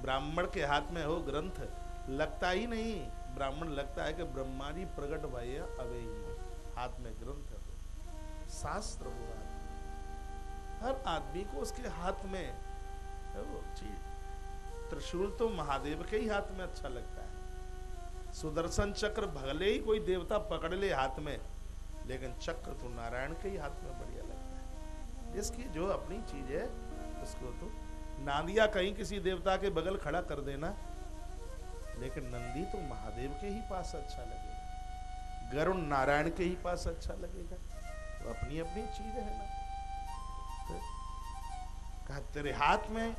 ब्राह्मण के हाथ में हो ग्रंथ, लगता ही नहीं, ब्राह्मण लगता है कि ब्रह्मा जी प्रकट भय अवे ही, हाथ में ग्रंथ हो, शास्त्र हो हाथ में। हर आदमी को उसके हाथ में है वो चीज। त्रिशूल तो महादेव के ही हाथ में अच्छा लगता है, सुदर्शन चक्र भले ही कोई देवता पकड़ ले हाथ में, लेकिन चक्र तो नारायण के ही हाथ में बढ़िया लगता है। जिसकी जो अपनी चीज है उसको तो नांदिया कहीं किसी देवता के बगल खड़ा कर देना, लेकिन नंदी तो महादेव के ही पास अच्छा लगेगा, गरुण नारायण के ही पास अच्छा लगेगा। तो अपनी अपनी चीज है ना। तो कहा तेरे हाथ में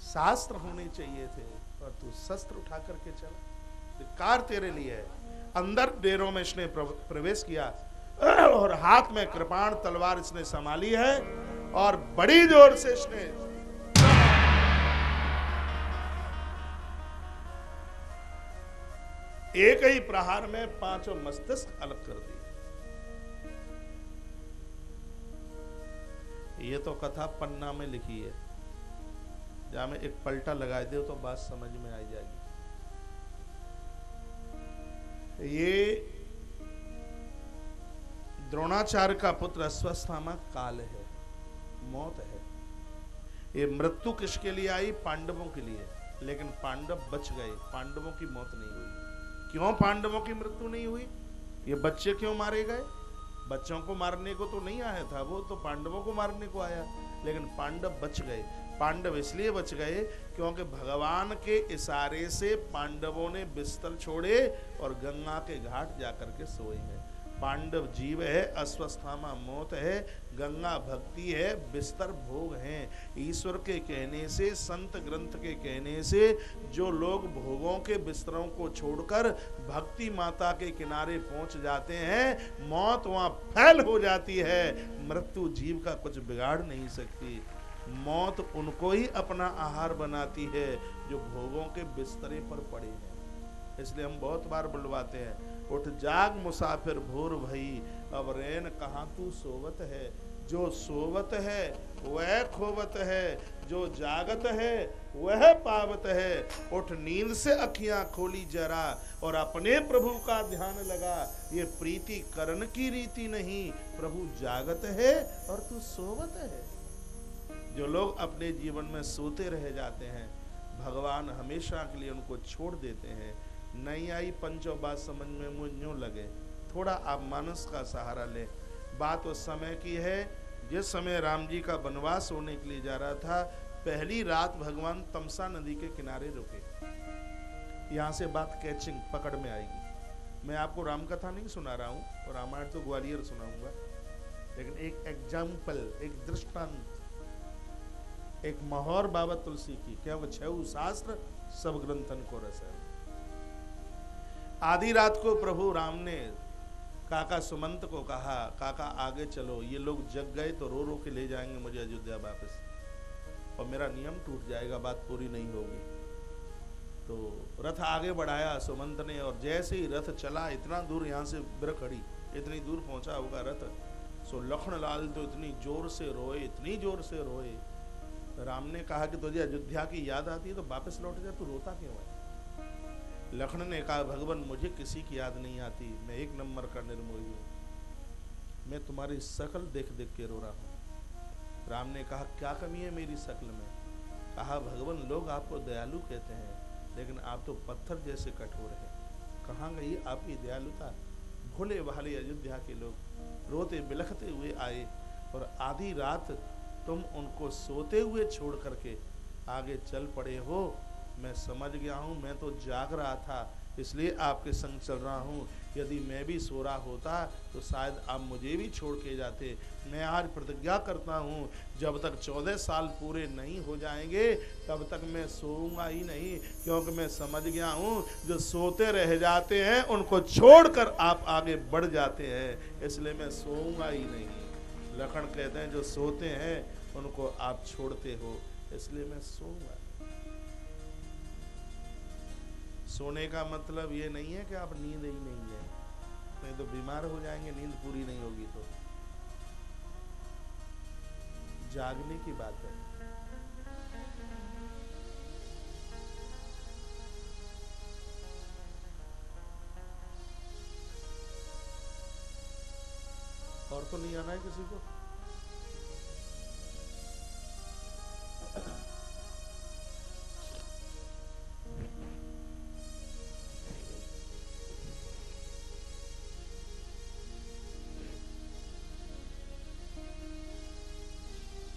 शास्त्र होने चाहिए थे और तू शस्त्र उठा करके चला, धिक्कार तेरे लिए है। अंदर डेरों में इसने प्रवेश किया और हाथ में कृपाण तलवार इसने संभाली है और बड़ी जोर से इसने एक ही प्रहार में 5 मस्तिष्क अलग कर दिए। ये तो कथा पन्ना में लिखी है, जहां में एक पलटा लगा दे तो बात समझ में आ जाएगी। ये द्रोणाचार्य का पुत्र अश्वत्थामा काल है, मौत है। ये मृत्यु किसके लिए आई? पांडवों के लिए, लेकिन पांडव बच गए, पांडवों की मौत नहीं हुई। क्यों पांडवों की मृत्यु नहीं हुई? ये बच्चे क्यों मारे गए? बच्चों को मारने को तो नहीं आया था, वो तो पांडवों को मारने को आया, लेकिन पांडव बच गए। पांडव इसलिए बच गए क्योंकि भगवान के इशारे से पांडवों ने बिस्तर छोड़े और गंगा के घाट जाकर के सोए हैं। पांडव जीव है, अश्वत्थामा मौत है, गंगा भक्ति है, बिस्तर भोग हैं। ईश्वर के कहने से, संत ग्रंथ के कहने से जो लोग भोगों के बिस्तरों को छोड़कर भक्ति माता के किनारे पहुंच जाते हैं, मौत वहां फैल हो जाती है। मृत्यु जीव का कुछ बिगाड़ नहीं सकती। मौत उनको ही अपना आहार बनाती है जो भोगों के बिस्तरे पर पड़े हैं। इसलिए हम बहुत बार बुलवाते हैं, उठ जाग मुसाफिर भोर भई, अब रैन कहाँ तू सोवत है। जो सोवत है वह खोवत है, जो जागत है वह पावत है। उठ नींद से अखियां खोली जरा और अपने प्रभु का ध्यान लगा। ये प्रीति करण की रीति नहीं, प्रभु जागत है और तू सोवत है। जो लोग अपने जीवन में सोते रह जाते हैं, भगवान हमेशा के लिए उनको छोड़ देते हैं। नहीं आई पंचों बात समझ में मुझ यूं लगे, थोड़ा आप मानस का सहारा ले। बात उस समय की है जिस समय राम जी का वनवास होने के लिए जा रहा था। पहली रात भगवान तमसा नदी के किनारे रुके। यहाँ से बात कैचिंग पकड़ में आएगी। मैं आपको राम कथा नहीं सुना रहा हूँ, और रामायण तो ग्वालियर सुनाऊंगा, लेकिन एक एग्जाम्पल, एक दृष्टांत, एक मोहर बाबत तुलसी की, क्या वो 6 शास्त्र सब ग्रंथन को रस है। आधी रात को प्रभु राम ने काका सुमंत को कहा, काका आगे चलो, ये लोग जग गए तो रो रो के ले जाएंगे मुझे अयोध्या वापस, और मेरा नियम टूट जाएगा, बात पूरी नहीं होगी। तो रथ आगे बढ़ाया सुमंत ने, और जैसे ही रथ चला, इतना दूर यहाँ से बिरखड़ी, इतनी दूर पहुंचा होगा रथ, सो लखन लाल तो इतनी जोर से रोए, इतनी जोर से रोए। राम ने कहा कि तुझे अयोध्या की याद आती है तो वापस लौट जा, तू रोता क्यों है? लखन ने कहा, भगवान मुझे किसी की याद नहीं आती, मैं एक नंबर का निर्मोही हूँ, मैं तुम्हारी शक्ल देख देख के रो रहा हूँ। राम ने कहा, क्या कमी है मेरी शक्ल में? कहा, भगवान लोग आपको दयालु कहते हैं, लेकिन आप तो पत्थर जैसे कठोर हैं। कहाँ गई आपकी दयालुता? भोले भाले अयोध्या के लोग रोते बिलखते हुए आए, और आधी रात तुम उनको सोते हुए छोड़ करके आगे चल पड़े हो। मैं समझ गया हूँ, मैं तो जाग रहा था, इसलिए आपके संग चल रहा हूँ। यदि मैं भी सो रहा होता तो शायद आप मुझे भी छोड़ के जाते। मैं आज प्रतिज्ञा करता हूँ, जब तक 14 साल पूरे नहीं हो जाएंगे तब तक मैं सोऊंगा ही नहीं, क्योंकि मैं समझ गया हूँ जो सोते रह जाते हैं उनको छोड़कर आप आगे बढ़ जाते हैं, इसलिए मैं सोऊंगा ही नहीं। लखन कहते हैं, जो सोते हैं उनको आप छोड़ते हो, इसलिए मैं सोऊंगा। सोने का मतलब ये नहीं है कि आप नींद ही नहीं है, नहीं तो बीमार हो जाएंगे, नींद पूरी नहीं होगी तो। जागने की बात है। और तो नहीं आ रहा है किसी को?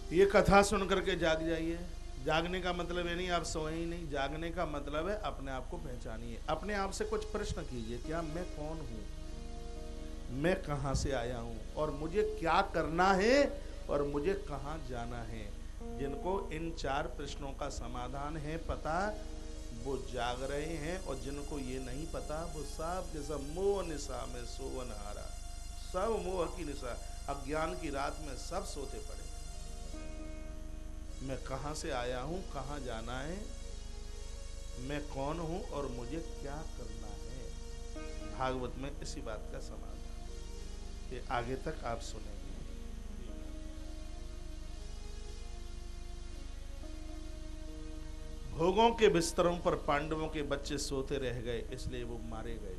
ये कथा सुन करके जाग जाइए। जागने का मतलब ये नहीं आप सोए ही नहीं, जागने का मतलब है अपने आप को पहचानिए। अपने आप से कुछ प्रश्न कीजिए, क्या मैं कौन हूं, मैं कहां से आया हूं, और मुझे क्या करना है, और मुझे कहां जाना है। जिनको इन 4 प्रश्नों का समाधान है पता, वो जाग रहे हैं, और जिनको ये नहीं पता वो सब के सब मोह निशा में सोवन हारा, सब मोह की निशा, अज्ञान की रात में सब सोते पड़े। मैं कहां से आया हूं, कहां जाना है, मैं कौन हूं और मुझे क्या करना है। भागवत में इसी बात का समाधान, ये आगे तक आप सुनेंगे। भोगों के बिस्तरों पर पांडवों के बच्चे सोते रह गए, इसलिए वो मारे गए।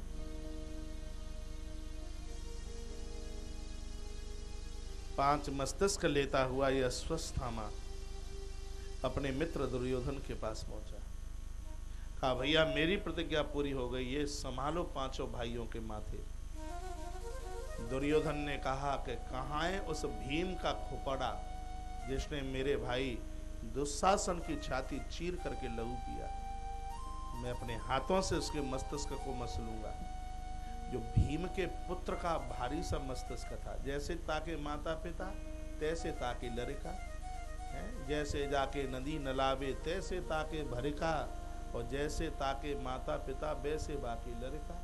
पांच मस्तिष्क लेता हुआ यह अश्वत्थामा अपने मित्र दुर्योधन के पास पहुंचा। कहा भैया मेरी प्रतिज्ञा पूरी हो गई, ये संभालो पांचों भाइयों के माथे। दुर्योधन ने कहा कि कहाँ है उस भीम का खोपड़ा जिसने मेरे भाई दुशासन की छाती चीर करके लहू पिया। मैं अपने हाथों से उसके मस्तिष्क को मसलूंगा। जो भीम के पुत्र का भारी सा मस्तिष्क था, जैसे ताके माता पिता तैसे ताके लड़का, जैसे जाके नदी नलावे तैसे ताके भरिका, और जैसे ताके माता पिता वैसे बाकी लड़का।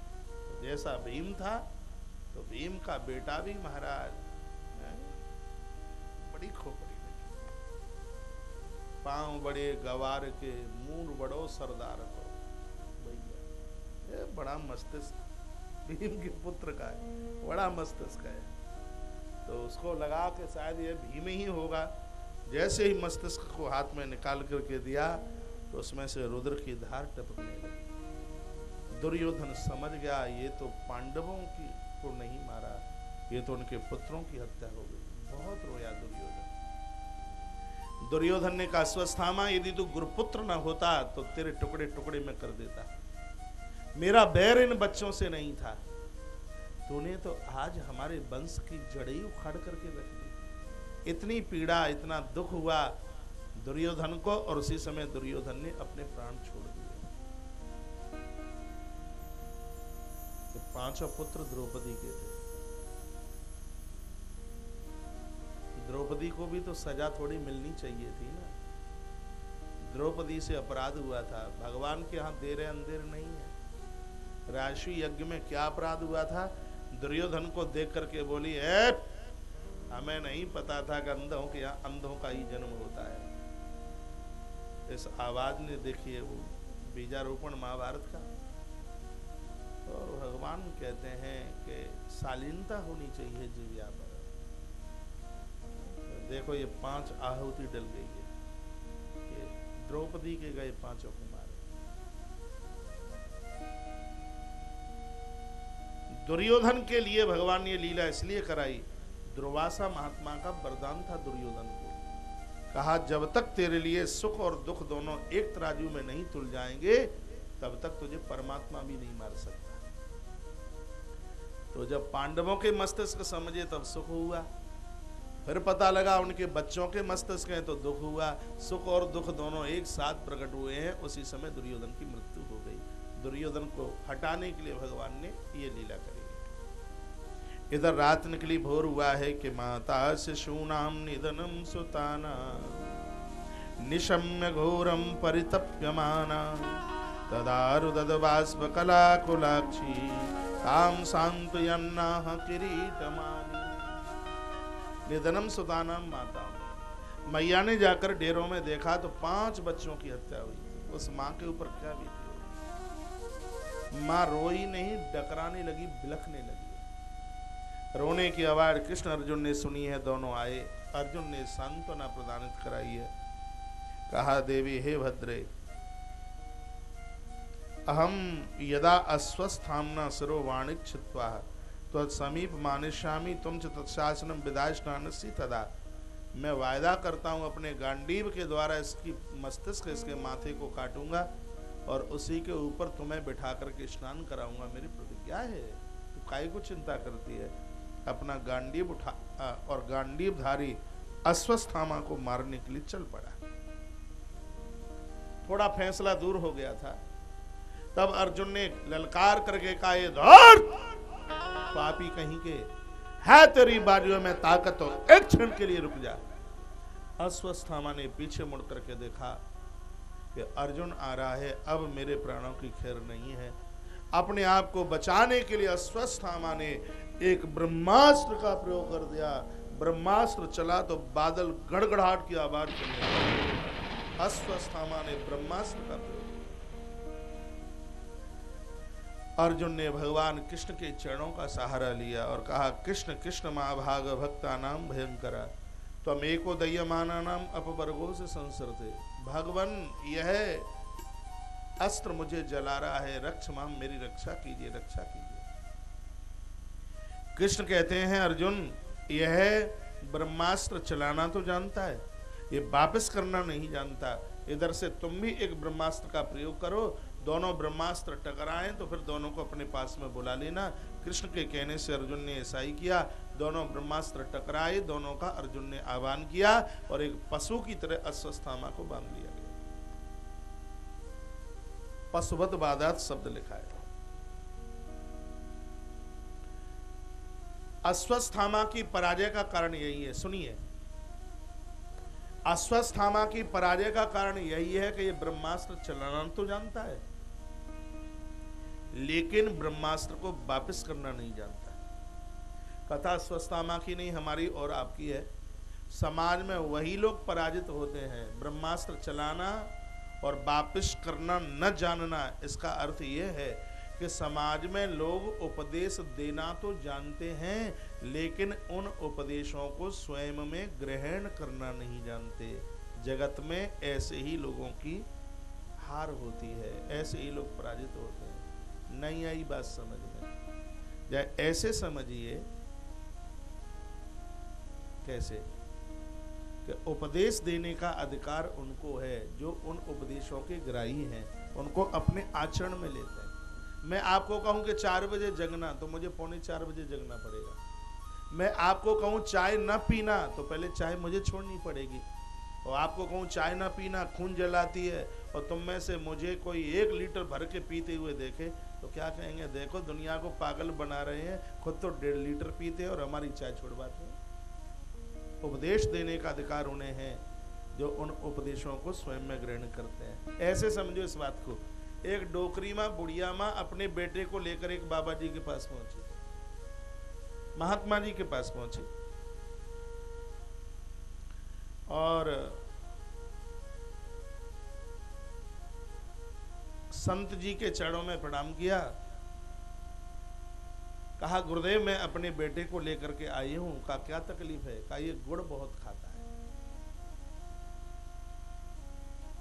जैसा भीम था तो भीम का बेटा भी महाराज बड़ी खोपड़ी लगी, पांव बड़े गवार के, मूर बड़ो सरदार को। भैया ये बड़ा मस्तिष्क भीम के पुत्र का है, बड़ा मस्तिष्क है। तो उसको लगा के शायद ये भीम ही होगा। जैसे ही मस्तिष्क को हाथ में निकाल करके दिया तो उसमें से रुद्र की धार टपकने लगी। दुर्योधन समझ गया ये तो पांडवों की को नहीं मारा, ये तो उनके पुत्रों की हत्या हो गई। बहुत रोया दुर्योधन। दुर्योधन ने कहा अश्वत्थामा यदि तू गुरुपुत्र न होता तो तेरे टुकड़े टुकड़े में कर देता। मेरा बैर इन बच्चों से नहीं था, तूने तो आज हमारे वंश की जड़ें उखाड़ करके रख दी। इतनी पीड़ा, इतना दुख हुआ दुर्योधन को, और उसी समय दुर्योधन ने अपने प्राण छोड़ दिए। तो पांचों पुत्र द्रौपदी के थे। द्रौपदी को भी तो सजा थोड़ी मिलनी चाहिए थी ना। द्रौपदी से अपराध हुआ था, भगवान के यहाँ देर अंधेर नहीं है। राशि यज्ञ में क्या अपराध हुआ था? दुर्योधन को देख करके बोली है हमें नहीं पता था कि अंधों के यहाँ अंधों का ही जन्म होता है। इस आवाज ने देखिए वो बीजारोपण महाभारत का। और भगवान कहते हैं कि शालीनता होनी चाहिए जीविया पर। देखो ये 5 आहुति डल गई है, ये द्रौपदी के गए पांचों कुमार। दुर्योधन के लिए भगवान ने लीला इसलिए कराई, दुर्वासा महात्मा का वरदान था दुर्योधन को। कहा जब तक तेरे लिए सुख और दुख दोनों एक तराजू में नहीं तुल जाएंगे तब तक तुझे परमात्मा भी नहीं मार सकता। तो जब पांडवों के मस्तिष्क समझे तब सुख हुआ, फिर पता लगा उनके बच्चों के मस्तिष्क हैं तो दुख हुआ। सुख और दुख दोनों एक साथ प्रकट हुए हैं। उसी समय दुर्योधन की मृत्यु हो गई। दुर्योधन को हटाने के लिए भगवान ने ये लीला करी। इधर रात निकली, भोर हुआ है कि माता शिशूनाम निधनम सुताना निशम्य घोरम परितप्यमाना तदारुदबाष्प कलाकुलाक्षी काम सांत्वयन्नाह किरीटमानी। निधनम सुतानाम माता, मैया ने जाकर डेरों में देखा तो 5 बच्चों की हत्या हुई थी। उस माँ के ऊपर क्या बीती होगी। माँ रोई नहीं, डकराने लगी, बिलखने लगी। रोने की आवाज कृष्ण अर्जुन ने सुनी है। दोनों आए, अर्जुन ने सांत्वना प्रदानित कराई है। कहा देवी हे भद्रे, अहम यदा अस्वस्थामना सिरो वाणिक छित्वा, तो समीप मानिष्यामि तुम च तत्शासनम विदायष्टानसी तदा, मैं वायदा करता हूँ अपने गांडीव के द्वारा इसकी मस्तिष्क, इसके माथे को काटूंगा और उसी के ऊपर तुम्हें बिठा करके स्नान कराऊंगा। मेरी प्रतिज्ञा है। तो काहे को चिंता करती है? अपना गांडीव उठा और गांडीवधारी अश्वत्थामा को मारने के लिए चल पड़ा। थोड़ा फैसला दूर हो गया था, तब अर्जुन ने ललकार करके कहा, ये धूर्त पापी कहीं के, है तेरी बारियों में ताकत हो, एक क्षण के लिए रुक जा। अश्वत्थामा ने पीछे मुड़ करके देखा कि अर्जुन आ रहा है, अब मेरे प्राणों की खैर नहीं है। अपने आप को बचाने के लिए अश्वत्थामा ने एक ब्रह्मास्त्र का प्रयोग कर दिया। ब्रह्मास्त्र चला तो बादल गड़गड़ाहट की आवाज करने लगे। अश्वत्थामा ने ब्रह्मास्त्र का प्रयोग। अर्जुन ने भगवान कृष्ण के चरणों का सहारा लिया और कहा, कृष्ण कृष्ण महाभाग भक्ता नाम भयंकरा त्वम एको दयमाना नाम अपवर्गो से संसरते। भगवान यह अस्त्र मुझे जला रहा है, रक्ष माम, मेरी रक्षा कीजिए, रक्षा कीजिए। कृष्ण कहते हैं, अर्जुन यह ब्रह्मास्त्र चलाना तो जानता है, ये वापस करना नहीं जानता। इधर से तुम भी एक ब्रह्मास्त्र का प्रयोग करो, दोनों ब्रह्मास्त्र टकराएं तो फिर दोनों को अपने पास में बुला लेना। कृष्ण के कहने से अर्जुन ने ऐसा ही किया। दोनों ब्रह्मास्त्र टकराए, दोनों का अर्जुन ने आह्वान किया और एक पशु की तरह अश्वत्थामा को बांध लिया गया। पशुवत बाधात शब्द लिखा है। अश्वत्थामा की पराजय का कारण यही है। सुनिए, अश्वत्थामा की पराजय का कारण यही है कि ये ब्रह्मास्त्र चलाना तो जानता है, लेकिन ब्रह्मास्त्र को वापस करना नहीं जानता। कथा अश्वत्थामा की नहीं, हमारी और आपकी है। समाज में वही लोग पराजित होते हैं, ब्रह्मास्त्र चलाना और वापस करना न जानना। इसका अर्थ यह है कि समाज में लोग उपदेश देना तो जानते हैं, लेकिन उन उपदेशों को स्वयं में ग्रहण करना नहीं जानते। जगत में ऐसे ही लोगों की हार होती है, ऐसे ही लोग पराजित होते हैं। नहीं आई बात समझ में? या ऐसे समझिए, कैसे कि उपदेश देने का अधिकार उनको है जो उन उपदेशों के ग्राही हैं, उनको अपने आचरण में लेते हैं। मैं आपको कहूं कि 4 बजे जगना, तो मुझे 3:45 बजे जगना पड़ेगा। मैं आपको कहूं चाय न पीना, तो पहले चाय मुझे छोड़नी पड़ेगी। और आपको कहूं चाय न पीना खून जलाती है, और तुम में से मुझे कोई 1 लीटर भर के पीते हुए देखे तो क्या कहेंगे? देखो दुनिया को पागल बना रहे हैं, खुद तो 1.5 लीटर पीते हैं और हमारी चाय छुड़वाते हैं। उपदेश देने का अधिकार उन्हें है जो उन उपदेशों को स्वयं में ग्रहण करते हैं। ऐसे समझो इस बात को। एक डोकरी माँ, बुढ़िया माँ अपने बेटे को लेकर एक बाबा जी के पास पहुंची, महात्मा जी के पास पहुंची और संत जी के चरणों में प्रणाम किया। कहा, गुरुदेव मैं अपने बेटे को लेकर के आई हूं। कहा, क्या तकलीफ है? कहा, ये गुड़ बहुत खाता है।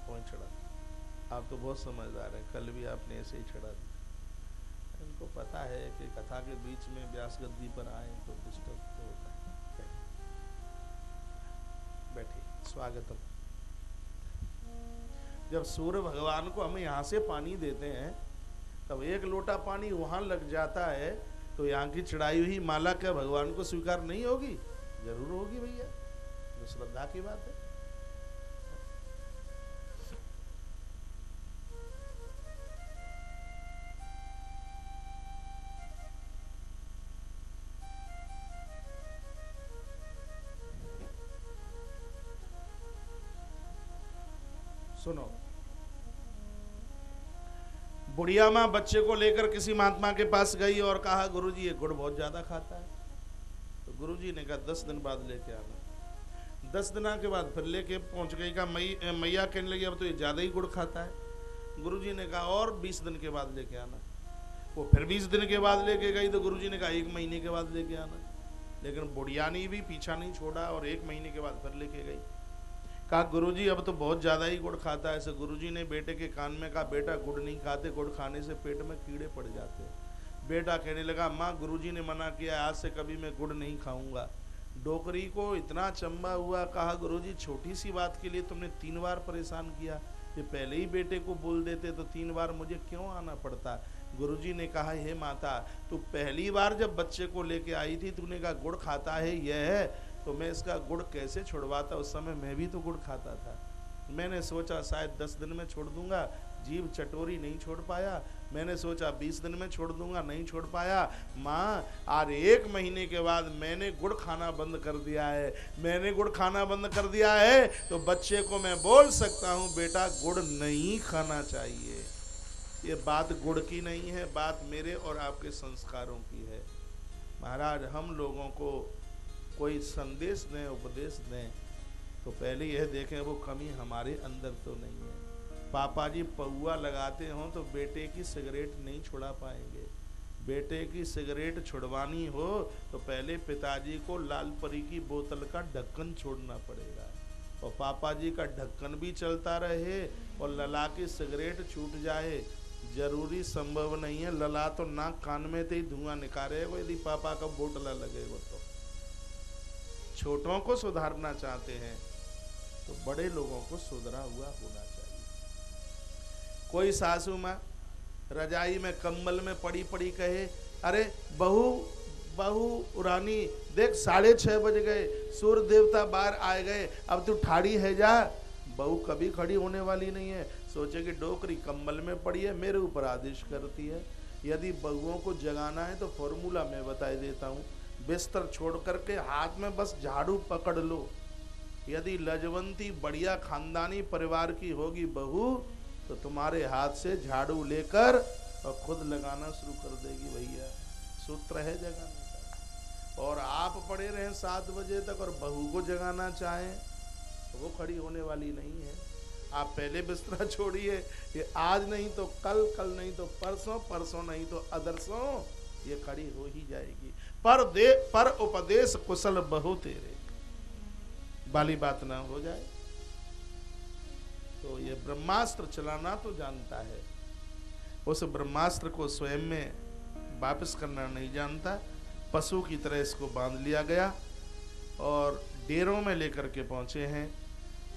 कौन चढ़ा? आप तो बहुत समझदार हैं, कल भी आपने ऐसे ही चढ़ा दिया। इनको पता है कि कथा के बीच में व्यास गद्दी पर आए तो डिस्टर्ब तो होता है। बैठिए, स्वागतम। जब सूर्य भगवान को हम यहाँ से पानी देते हैं, तब 1 लोटा पानी वहां लग जाता है, तो यहाँ की चढ़ाई हुई माला क्या भगवान को स्वीकार नहीं होगी? जरूर होगी भैया, तो श्रद्धा की बात है। सुनो, बुढ़िया माँ बच्चे को लेकर किसी महात्मा के पास गई और कहा, गुरुजी ये गुड़ बहुत ज्यादा खाता है। तो गुरुजी ने कहा 10 दिन बाद लेके आना। 10 दिन के बाद फिर लेके पहुंच गई। कहा मैया कहने लगी अब तो ये ज्यादा ही गुड़ खाता है। गुरुजी ने कहा और 20 दिन के बाद लेके आना। वो फिर 20 दिन के बाद लेके गई तो गुरुजी ने कहा 1 महीने के बाद लेके आना। लेकिन बुढ़िया ने भी पीछा नहीं छोड़ा और 1 महीने के बाद फिर लेके गई। कहा गुरुजी अब तो बहुत ज्यादा ही गुड़ खाता है। ऐसे गुरुजी ने बेटे के कान में कहा, बेटा गुड़ नहीं खाते, गुड़ खाने से पेट में कीड़े पड़ जाते हैं। बेटा कहने लगा, माँ गुरुजी ने मना किया, आज से कभी मैं गुड़ नहीं खाऊंगा। डोकरी को इतना चंबा हुआ, कहा गुरुजी छोटी सी बात के लिए तुमने 3 बार परेशान किया, ये पहले ही बेटे को बोल देते तो 3 बार मुझे क्यों आना पड़ता। गुरुजी ने कहा, हे माता, तू पहली बार जब बच्चे को लेके आई थी तूने कहा गुड़ खाता है, यह है, तो मैं इसका गुड़ कैसे छुड़वाता, उस समय मैं भी तो गुड़ खाता था। मैंने सोचा शायद 10 दिन में छोड़ दूंगा, जीव चटोरी नहीं छोड़ पाया। मैंने सोचा 20 दिन में छोड़ दूंगा, नहीं छोड़ पाया। माँ, आज 1 महीने के बाद मैंने गुड़ खाना बंद कर दिया है। मैंने गुड़ खाना बंद कर दिया है तो बच्चे को मैं बोल सकता हूँ, बेटा गुड़ नहीं खाना चाहिए। ये बात गुड़ की नहीं है, बात मेरे और आपके संस्कारों की है। महाराज, हम लोगों को कोई संदेश दें, उपदेश दें, तो पहले यह देखें वो कमी हमारे अंदर तो नहीं है। पापा जी पौआ लगाते हों तो बेटे की सिगरेट नहीं छुड़ा पाएंगे। बेटे की सिगरेट छुड़वानी हो तो पहले पिताजी को लाल परी की बोतल का ढक्कन छोड़ना पड़ेगा, और पापा जी का ढक्कन भी चलता रहे और लला की सिगरेट छूट जाए, जरूरी संभव नहीं है। लला तो नाक कान में से ही धुआं निकालेगा यदि पापा का बोतला लगेगा। तो छोटों को सुधारना चाहते हैं तो बड़े लोगों को सुधरा हुआ होना चाहिए। कोई सासू माँ रजाई में कंबल में पड़ी पड़ी कहे, अरे बहू रानी देख 6:30 बज गए, सूर्य देवता बाहर आए गए, अब तू ठाड़ी है जा। बहू कभी खड़ी होने वाली नहीं है। सोचे कि डोकरी कंबल में पड़ी है, मेरे ऊपर आदेश करती है। यदि बहुओं को जगाना है तो फॉर्मूला मैं बता देता हूँ, बिस्तर छोड़ करके हाथ में बस झाड़ू पकड़ लो। यदि लजवंती बढ़िया खानदानी परिवार की होगी बहू तो तुम्हारे हाथ से झाड़ू लेकर और खुद लगाना शुरू कर देगी। भैया सूत्र है जगाने का। और आप पड़े रहें 7 बजे तक और बहू को जगाना चाहें तो वो खड़ी होने वाली नहीं है। आप पहले बिस्तरा छोड़िए, ये आज नहीं तो कल, कल नहीं तो परसों, परसों नहीं तो अदरसों ये खड़ी हो ही जाएगी। पर उपदेश कुशल बहु तेरे, वाली बात ना हो जाए। तो ये ब्रह्मास्त्र चलाना तो जानता है, उस ब्रह्मास्त्र को स्वयं में वापस करना नहीं जानता। पशु की तरह इसको बांध लिया गया और डेरों में लेकर के पहुंचे हैं।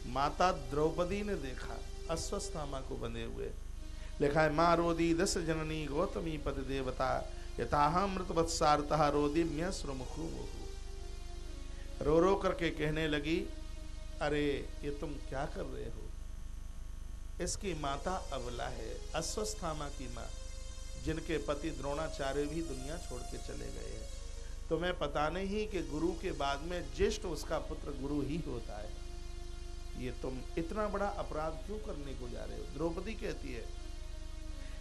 माता द्रौपदी ने देखा अश्वत्थामा को बंधे हुए। लिखा है, माँ रोदी दस जननी गौतमी पति देवता यथाह मृतवत्सारतः रोदिम्य श्रुमुखु। रो रो करके कहने लगी, अरे ये तुम क्या कर रहे हो। इसकी माता अबला है, अश्वत्थामा की माँ, जिनके पति द्रोणाचार्य भी दुनिया छोड़ के चले गए हैं। तुम्हें पता नहीं कि गुरु के बाद में ज्येष्ठ उसका पुत्र गुरु ही होता है। ये तुम इतना बड़ा अपराध क्यों करने को जा रहे हो। द्रौपदी कहती है,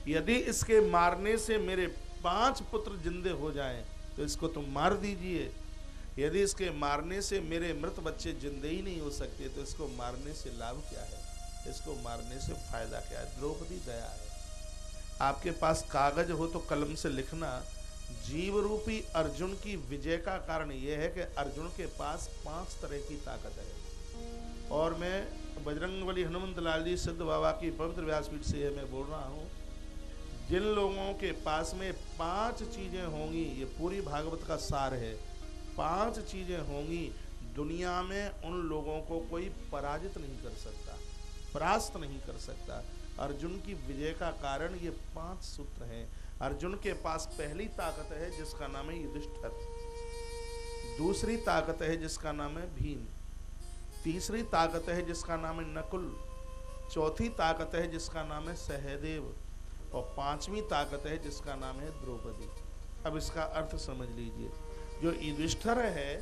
यदि इसके मारने से मेरे 5 पुत्र जिंदे हो जाएं तो इसको तुम मार दीजिए। यदि इसके मारने से मेरे मृत बच्चे जिंदे ही नहीं हो सकते तो इसको मारने से लाभ क्या है, इसको मारने से फायदा क्या है। द्रौपदी दया है। आपके पास कागज हो तो कलम से लिखना, जीव रूपी अर्जुन की विजय का कारण यह है कि अर्जुन के पास 5 तरह की ताकत है। और मैं बजरंगबली हनुमंत लाल जी सिद्ध बाबा की पवित्र व्यासपीठ से यह मैं बोल रहा हूँ, जिन लोगों के पास में 5 चीजें होंगी, ये पूरी भागवत का सार है, 5 चीजें होंगी, दुनिया में उन लोगों को कोई पराजित नहीं कर सकता, परास्त नहीं कर सकता। अर्जुन की विजय का कारण ये 5 सूत्र हैं। अर्जुन के पास पहली ताकत है जिसका नाम है युधिष्ठिर, दूसरी ताकत है जिसका नाम है भीम, तीसरी ताकत है जिसका नाम है नकुल, चौथी ताकत है जिसका नाम है सहदेव, और 5वीं ताकत है जिसका नाम है द्रौपदी। अब इसका अर्थ समझ लीजिए। जो युधिष्ठिर है,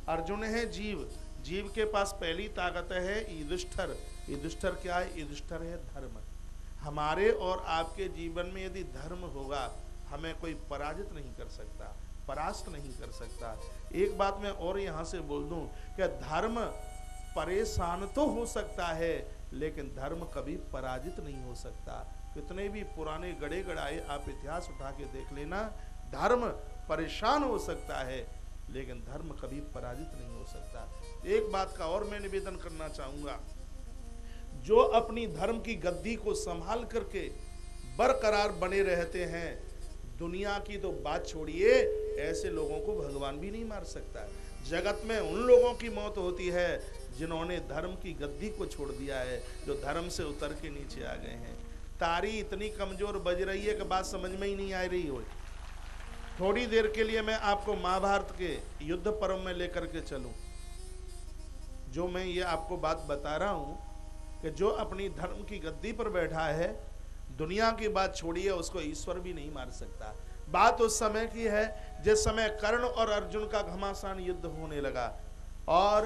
अर्जुन है जीव, जीव के पास पहली ताकत है युधिष्ठिर। युधिष्ठिर क्या है? युधिष्ठिर है धर्म। हमारे और आपके जीवन में यदि धर्म होगा, हमें कोई पराजित नहीं कर सकता, परास्त नहीं कर सकता। एक बात मैं और यहाँ से बोल दूं कि धर्म परेशान तो हो सकता है लेकिन धर्म कभी पराजित नहीं हो सकता। कितने भी पुराने गड़े गड़ाए आप इतिहास उठा के देख लेना, धर्म परेशान हो सकता है लेकिन धर्म कभी पराजित नहीं हो सकता। एक बात का और मैं निवेदन करना चाहूंगा, जो अपनी धर्म की गद्दी को संभाल करके बरकरार बने रहते हैं, दुनिया की तो बात छोड़िए, ऐसे लोगों को भगवान भी नहीं मार सकता। जगत में उन लोगों की मौत होती है जिन्होंने धर्म की गद्दी को छोड़ दिया है, जो धर्म से उतर के नीचे आ गए हैं। तारी इतनी कमजोर बज रही है कि बात समझ में ही नहीं आ रही हो। थोड़ी देर के लिए मैं आपको महाभारत के युद्ध पर्व में लेकर के चलूं। जो मैं ये आपको बात बता रहा हूं कि जो अपनी धर्म की गद्दी पर बैठा है, दुनिया की बात छोड़िए, उसको ईश्वर भी नहीं मार सकता। बात उस समय की है जिस समय कर्ण और अर्जुन का घमासान युद्ध होने लगा और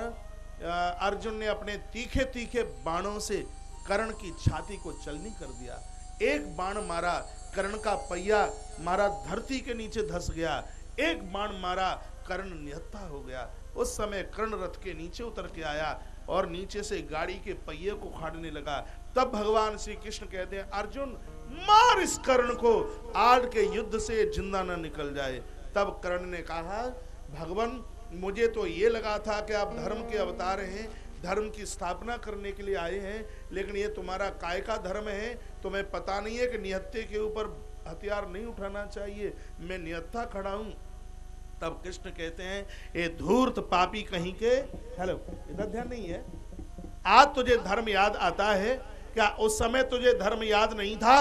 अर्जुन ने अपने तीखे तीखे बाणों से कर्ण की छाती को चलनी कर दिया। एक बाण मारा, कर्ण का पहिया मारा धरती के नीचे धस गया। एक बाण मारा, कर्ण निहत्था हो गया। उस समय कर्ण रथ के नीचे उतर के आया और नीचे से गाड़ी के पहिए को उखाड़ने लगा। तब भगवान श्री कृष्ण कहते हैं, अर्जुन मार इस कर्ण को, आज के युद्ध से जिंदा न निकल जाए। तब कर्ण ने कहा, भगवान मुझे तो ये लगा था कि आप धर्म के अवतार हैं, धर्म की स्थापना करने के लिए आए हैं, लेकिन ये तुम्हारा काय का धर्म है? तुम्हें पता नहीं है कि निहत्थे के ऊपर हथियार नहीं उठाना चाहिए? मैं निहत्था खड़ा हूं। तब कृष्ण कहते हैं, ये धूर्त पापी कहीं के, हेलो इधर ध्यान नहीं है, आज तुझे धर्म याद आता है क्या? उस समय तुझे धर्म याद नहीं था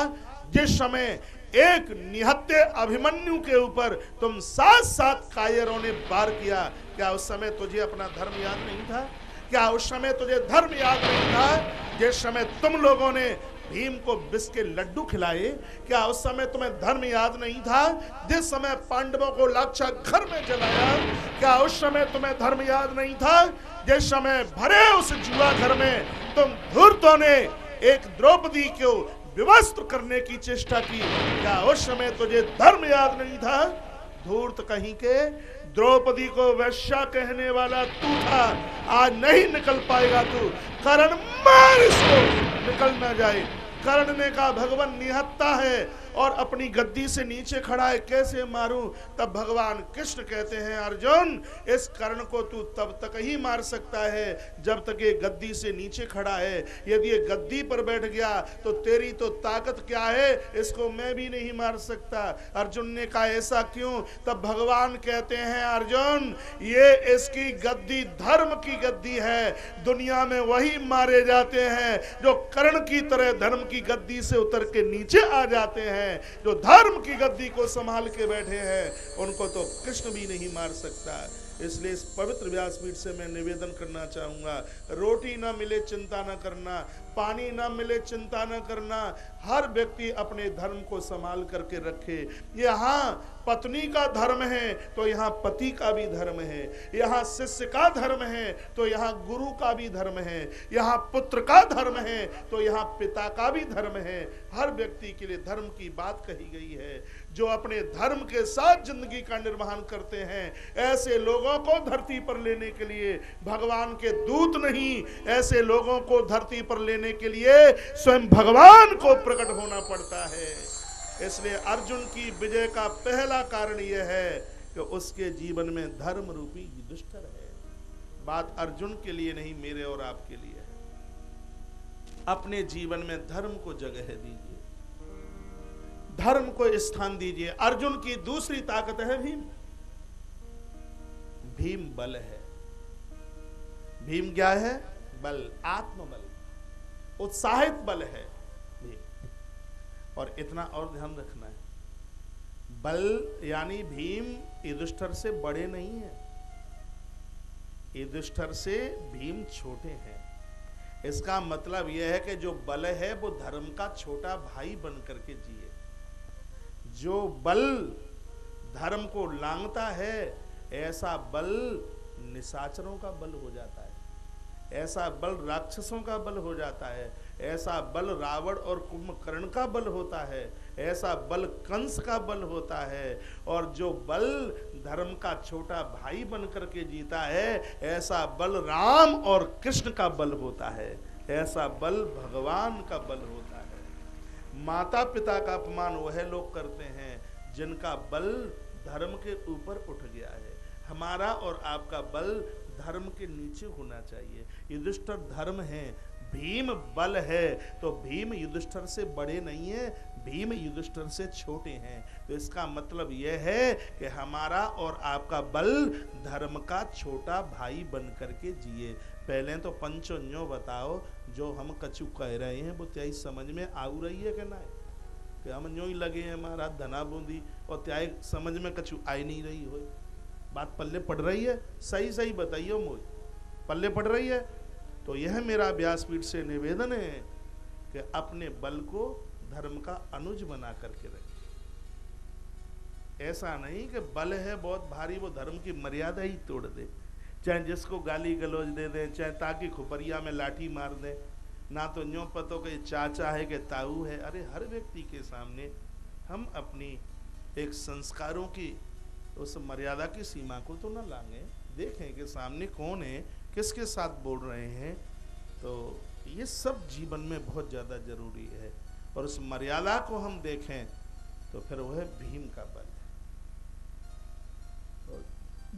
जिस समय एक निहत्थे अभिमन्यु के ऊपर तुम 7-7 कायरों ने वार किया? क्या उस समय तुझे अपना धर्म याद नहीं था? क्या उस समय तुझे धर्म याद नहीं था जिस समय तुम लोगों ने भीम को विष के लड्डू खिलाए? क्या उस समय तुम्हें धर्म याद नहीं था जिस समय पांडवों को लाक्षा घर में जलाया? क्या उस समय तुम्हें धर्म याद नहीं था जिस समय भरे उस जुआ घर में तुम धूर्तों ने एक द्रौपदी को विवस्त्र करने की चेष्टा की? क्या उस समय तुझे धर्म याद नहीं था? धूर्त कहीं के, द्रौपदी को वैश्या कहने वाला तू था, आज नहीं निकल पाएगा तू। कर्ण मार इसको, निकल ना जाए। कर्ण ने कहा, भगवान निहत्था है और अपनी गद्दी से नीचे खड़ा है, कैसे मारूं? तब भगवान कृष्ण कहते हैं, अर्जुन इस कर्ण को तू तब तक ही मार सकता है जब तक ये गद्दी से नीचे खड़ा है। यदि ये गद्दी पर बैठ गया तो तेरी तो ताकत क्या है, इसको मैं भी नहीं मार सकता। अर्जुन ने कहा, ऐसा क्यों? तब भगवान कहते हैं, अर्जुन ये इसकी गद्दी धर्म की गद्दी है। दुनिया में वही मारे जाते हैं जो कर्ण की तरह धर्म की गद्दी से उतर के नीचे आ जाते हैं। जो धर्म की गद्दी को संभाल के बैठे हैं उनको तो कृष्ण भी नहीं मार सकता। इसलिए इस पवित्र व्यासपीठ से मैं निवेदन करना चाहूंगा, रोटी ना मिले चिंता ना करना, पानी ना मिले चिंता ना करना, हर व्यक्ति अपने धर्म को संभाल करके रखे। यहाँ पत्नी का धर्म है तो यहाँ पति का भी धर्म है, यहाँ शिष्य का धर्म है तो यहाँ गुरु का भी धर्म है, यहाँ पुत्र का धर्म है तो यहाँ पिता का भी धर्म है। हर व्यक्ति के लिए धर्म की बात कही गई है। जो अपने धर्म के साथ जिंदगी का निर्वहन करते हैं, ऐसे लोगों को धरती पर लेने के लिए भगवान के दूत नहीं, ऐसे लोगों को धरती पर लेने के लिए स्वयं भगवान को प्रकट होना पड़ता है। इसलिए अर्जुन की विजय का पहला कारण यह है कि उसके जीवन में धर्म रूपी युधिष्ठिर है। बात अर्जुन के लिए नहीं, मेरे और आपके लिए है। अपने जीवन में धर्म को जगह दीजिए, धर्म को स्थान दीजिए। अर्जुन की दूसरी ताकत है भीम। भीम बल है। भीम क्या है? बल, आत्मबल, उत्साहित बल है भीम। और इतना और ध्यान रखना है, बल यानी भीम युधिष्ठिर से बड़े नहीं है, युधिष्ठिर से भीम छोटे हैं। इसका मतलब यह है कि जो बल है वो धर्म का छोटा भाई बन करके जिए। जो बल धर्म को लांघता है, ऐसा बल निशाचरों का बल हो जाता है, ऐसा बल राक्षसों का बल हो जाता है, ऐसा बल रावण और कुंभकर्ण का बल होता है, ऐसा बल कंस का बल होता है। और जो बल धर्म का छोटा भाई बन करके जीता है, ऐसा बल राम और कृष्ण का बल होता है, ऐसा बल भगवान का बल होता है। माता पिता का अपमान वह लोग करते हैं जिनका बल धर्म के ऊपर उठ गया है। हमारा और आपका बल धर्म के नीचे होना चाहिए। युधिष्ठिर धर्म है, भीम बल है तो भीम युधिष्ठिर से बड़े नहीं है, भीम युधिष्ठिर से छोटे हैं। तो इसका मतलब यह है कि हमारा और आपका बल धर्म का छोटा भाई बन करके जिए। पहले तो पंचो न्यो बताओ, जो हम कछु कह रहे हैं वो त्याई समझ में आऊ रही है कि ना, कि हम न्यो ही लगे हैं महाराज धना बूंदी और त्याई समझ में कछु आई नहीं रही हो। बात पल्ले पड़ रही है? सही सही बताइए मोई, पल्ले पड़ रही है? तो यह मेरा व्यासपीठ से निवेदन है कि अपने बल को धर्म का अनुज बना करके रखें। ऐसा नहीं कि बल है बहुत भारी वो धर्म की मर्यादा ही तोड़ दे, चाहे जिसको गाली गलौज दे दे, चाहे ताकि खुपरिया में लाठी मार दे, ना तो न्यों पतो कि चाचा है कि ताऊ है। अरे हर व्यक्ति के सामने हम अपनी एक संस्कारों की उस मर्यादा की सीमा को तो न लांगे, देखें कि सामने कौन है, किसके साथ बोल रहे हैं। तो ये सब जीवन में बहुत ज़्यादा जरूरी है, और उस मर्यादा को हम देखें तो फिर वह भीम का बल है। तो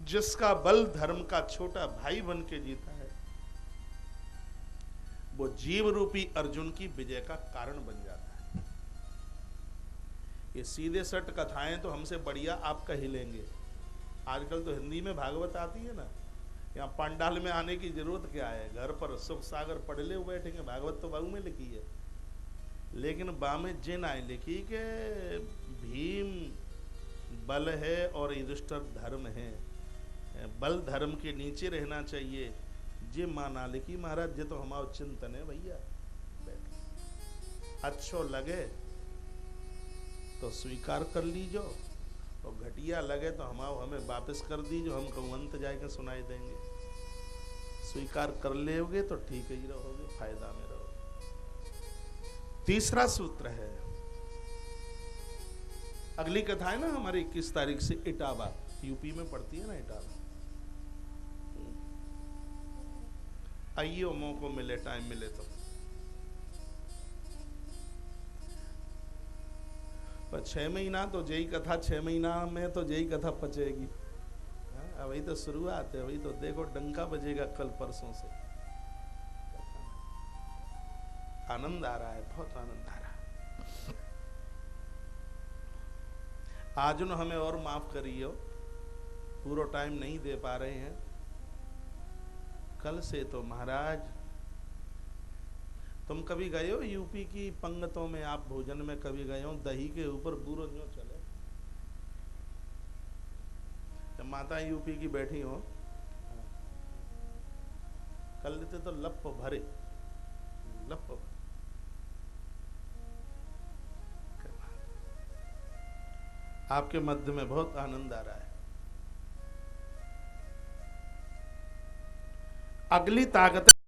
जिसका बल धर्म का छोटा भाई बन के जीता है, वो जीव रूपी अर्जुन की विजय का कारण बन जाता है। ये सीधे सट कथाएं तो हमसे बढ़िया आप कह लेंगे। आजकल तो हिंदी में भागवत आती है ना, यहाँ पंडाल में आने की जरूरत क्या है, घर पर सुख सागर पढ़ ले बैठेंगे। भागवत तो बाहू में लिखी है, लेकिन बा में जिन आए लिखी के भीम बल है और युधिष्ठिर धर्म है, बल धर्म के नीचे रहना चाहिए। जे माना लिखी महाराज, जे तो हमारा चिंतन है भैया। अच्छो लगे तो स्वीकार कर लीजो, और घटिया लगे तो हमें वापस कर दीजो, हम कहूँत जाके सुनाई देंगे। स्वीकार कर लेोगे तो ठीक ही रहोगे, फायदा में रहोगे। तीसरा सूत्र है, अगली कथा है ना हमारी 21 तारीख से इटावा, यूपी में पड़ती है ना इटावा। आइयो मौको मिले, टाइम मिले तो। पर 6 महीना तो जय कथा, 6 महीना में तो जय कथा पचेगी। अभी तो शुरुआत है, अभी तो देखो डंका बजेगा कल परसों से। आनंद आ रहा है, बहुत आनंद आ रहा है। आज न हमें और माफ करियो, पूरा टाइम नहीं दे पा रहे हैं। कल से तो महाराज, तुम कभी गए हो यूपी की पंगतों में? आप भोजन में कभी गए हो? दही के ऊपर बूरो न्यों चले, जब माता यूपी की बैठी हो, कल लेते तो लप भरे, लप भरे। आपके मध्य में बहुत आनंद आ रहा है। अगली ताकत